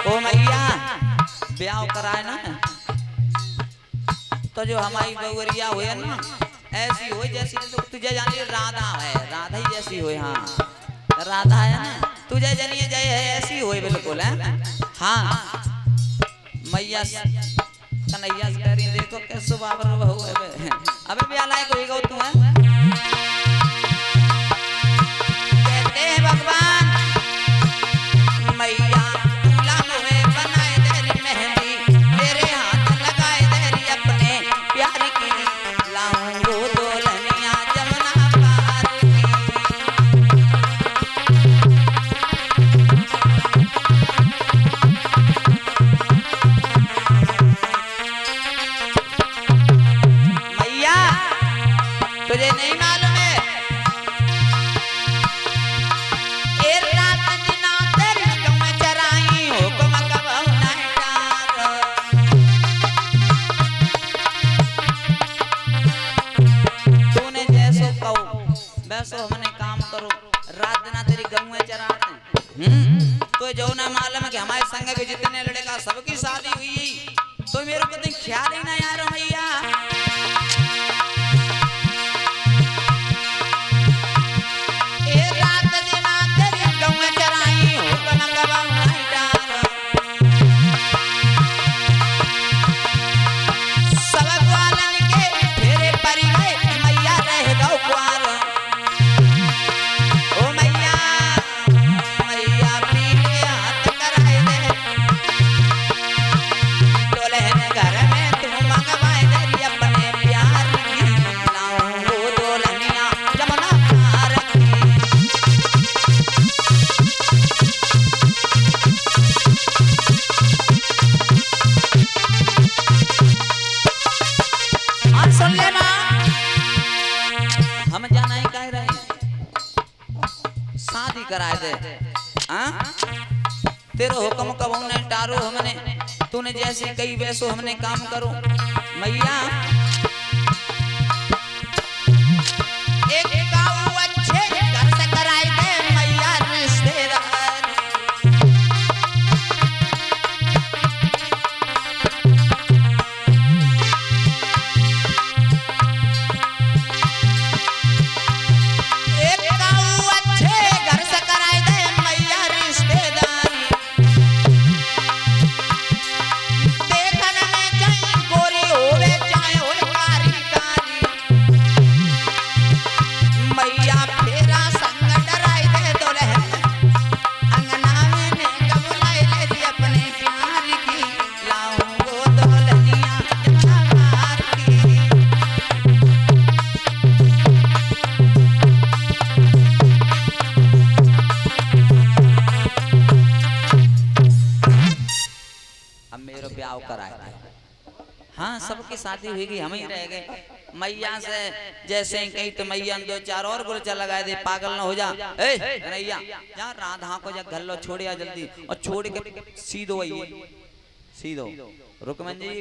ओ मैया ब्याह कराए ना तो जो हमारी बउरिया हुए ना ऐसी हो जैसी तुझे जानी राधा है, राधा ही जैसी हो। हाँ राधा है ना तुझे जानिए जय है ऐसी हो बिल्कुल है। हाँ मैया कन्हैया से कह रही देखो कैसो बाबर बहू है अबे ब्याह लायक होएगा तू है। कहते हैं भगवान मैया दूल्हा मुहे बनाए तेरी मेहंदी तेरे हाथ लगाए तेरी अपने प्यार की लाऊंगो दुल्हनिया जमुना पार की। मैया तुझे नहीं मालूम है वैसो हमने काम करो रात दिन तेरी गऊ चराते तो जो ना मालूम कि हमारे संग के जितने लड़का सबकी शादी हुई तो मेरे को तो ख्याल ही ना यार भैया। कराए दे तेरो हुक्म कबू ने टारो हमने तूने जैसे कई वैसो हमने काम करो मैया। एक गाँव अच्छे घर से कराए दे मैया रिश्तेदार कराए। हाँ सबकी शादी हुई गई हम ही रह गए मैया से जैसे ही कहीं तो मैया दो चार और गुलचा लगाए दे पागल ना हो जा कन्हैया जा राधा को जा घर लो छोड़िया जल्दी और छोड़ के सीधो आई सीधो रुकमन जी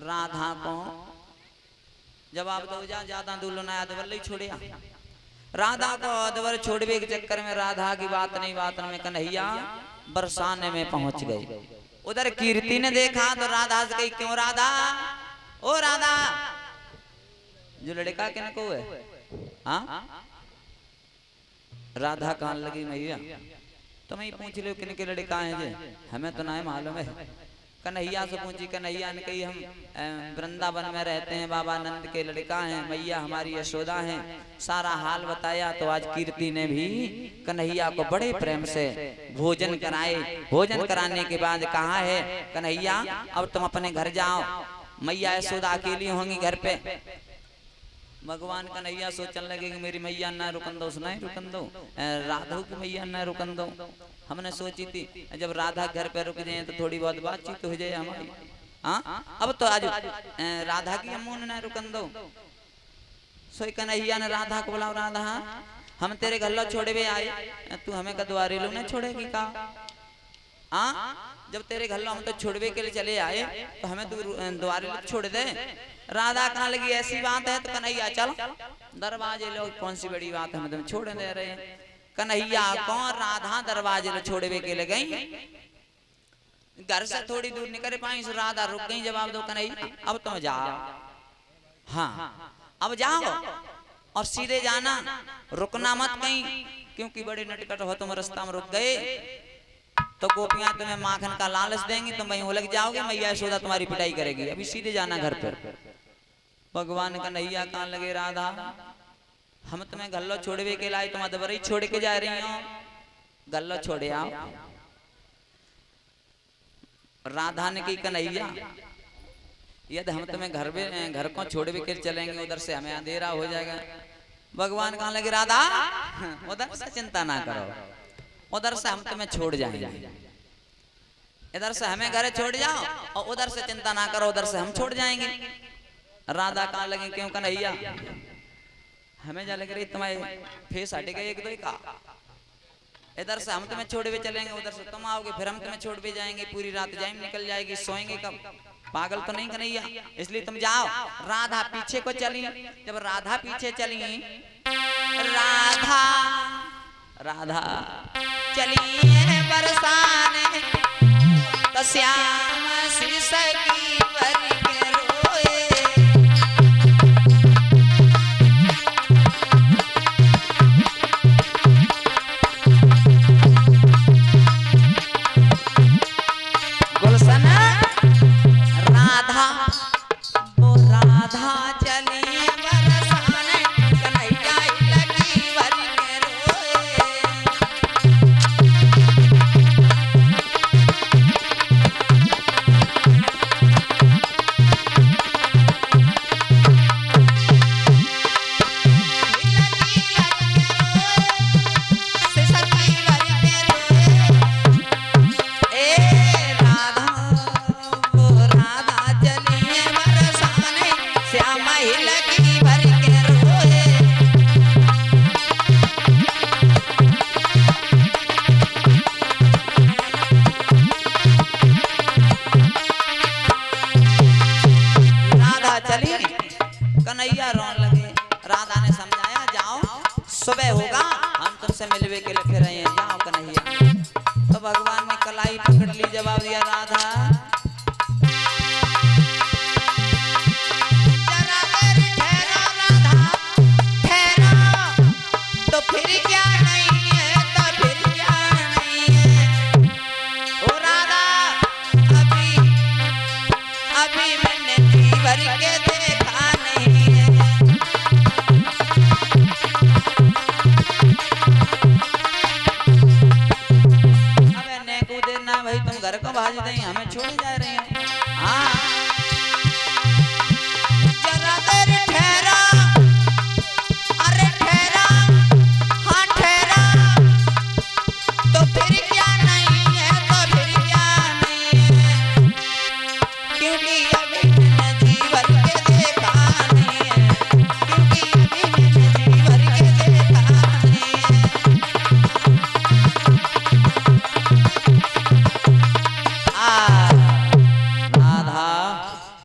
राधा को जवाब दो जा ज्यादा दूल्हो ना अदवर छोड़िया राधा को अदवर छोड़वे के चक्कर में राधा की बात नहीं बात में कन्हैया बरसाने में पहुंच गई। उधर कीर्ति ने देखा तो राधा से कही क्यों राधा ओ राधा जो लड़का किनको है हाँ राधा कान लगी मैया तो मैं पूछ लो किनके लड़का है जे हमें तो ना मालूम है। कन्हैया से पूछी कन्हैया ने कही हम वृंदावन में रहते हैं बाबा नंद के लड़का हैं मैया हमारी यशोदा हैं सारा हाल बताया। तो आज कीर्ति ने भी कन्हैया को बड़े प्रेम से भोजन कराए भोजन कराने के बाद कहा है कन्हैया अब तुम अपने घर जाओ मैया यशोदा अकेली होंगी घर पे। भगवान कन्हैया सोचने लगे कि मेरी मैया ना रुकन दो सुनाई रुकन दो राधा की मैया ना रुकन दो। हमने सोची थी जब राधा घर पे रुक जाए तो थोड़ी बहुत बातचीत तो हो जाए हमारी। हाँ अब तो आज राधा की अम्मू ने ना रुकन दो। सोई कन्हैया ने राधा को बुलाओ राधा हम तेरे घर छोड़े आए तू हमें कद्वारे लो ना छोड़ेगी का। हाँ जब तेरे घर हम तो छोड़वे के लिए चले आए तो हमें तू द्वारे छोड़ दे। राधा कहने लगी ऐसी बात है तो कन्हैया चल दरवाजे लो कौन सी बड़ी बात है हम तुम छोड़ दे रहे हैं। कन्हैया कौन राधा दरवाजे लो छोड़वे के लिए गई घर से थोड़ी दूर निकल पाई, राधा रुक गई। जवाब दो कन्हैया अब तुम जाओ, हाँ अब जाओ और सीधे जाना, रुकना मत कहीं, क्योंकि बड़े नटखट हो तुम, रास्ता में रुक गए तो गोपियां तुम्हें माखन का लालच देंगी, तुम वहीं उलझ जाओगे, मैया यशोदा तुम्हारी पिटाई करेगी, अभी सीधे जाना घर पर। भगवान कन्हैया कहाँ लगे राधा, हम तुम्हें गल्लो छोड़वे के लाए, तुम अदबरी छोड़ के जा रही हो, गल्लो छोड़े आओ। राधा ने की कन्हैया यदि हम तुम्हें घर को छोड़वे के चलेंगे, उधर से हमें अंधेरा हो जाएगा। भगवान कहाँ लगे राधा, उधर से चिंता ना करो, उधर से हम तुम्हें छोड़ जाएंगे, इधर से हमें घर छोड़ जाओ और उधर से चिंता ना करो, उधर से हम छोड़ जाएंगे। राधा कहाँ लगे क्यों कन्हैया, हमें जा लग रही तुम्हारे फेस हट गए एक दो का, इधर से हम तुम्हें छोड़ भी चलेंगे, उधर से तुम आओगे, फिर हम तुम्हें छोड़ भी जाएंगे, पूरी रात जाइम निकल जाएगी, सोएंगे कब, पागल तो नहीं कन्हैया, इसलिए तुम जाओ। राधा पीछे को चली, जब राधा पीछे चली, राधा चली बरसाने तो श्याम शीश की भर के रोए, गुलशन राधा वो राधा चली बरसाने, कन्हैया लगी भर के रोए। कन्हैया रोने लगे। राधा ने समझाया जाओ सुबह होगा हम तुमसे मिलवे के लिए फिर आए हैं, जाओ कन्हैया। तो भगवान ने कलाई पकड़ ली, जवाब दिया राधा जरा मेरी ठहरो, राधा ठहरो, तो फिर क्या नहीं है, तो फिर क्या नहीं है, ओ राधा अभी मैंने जी भर के देखा नहीं है। अब ने को देना भाई, तुम घर को भाज दें, हमें छोड़ जा रहे हैं। हाँ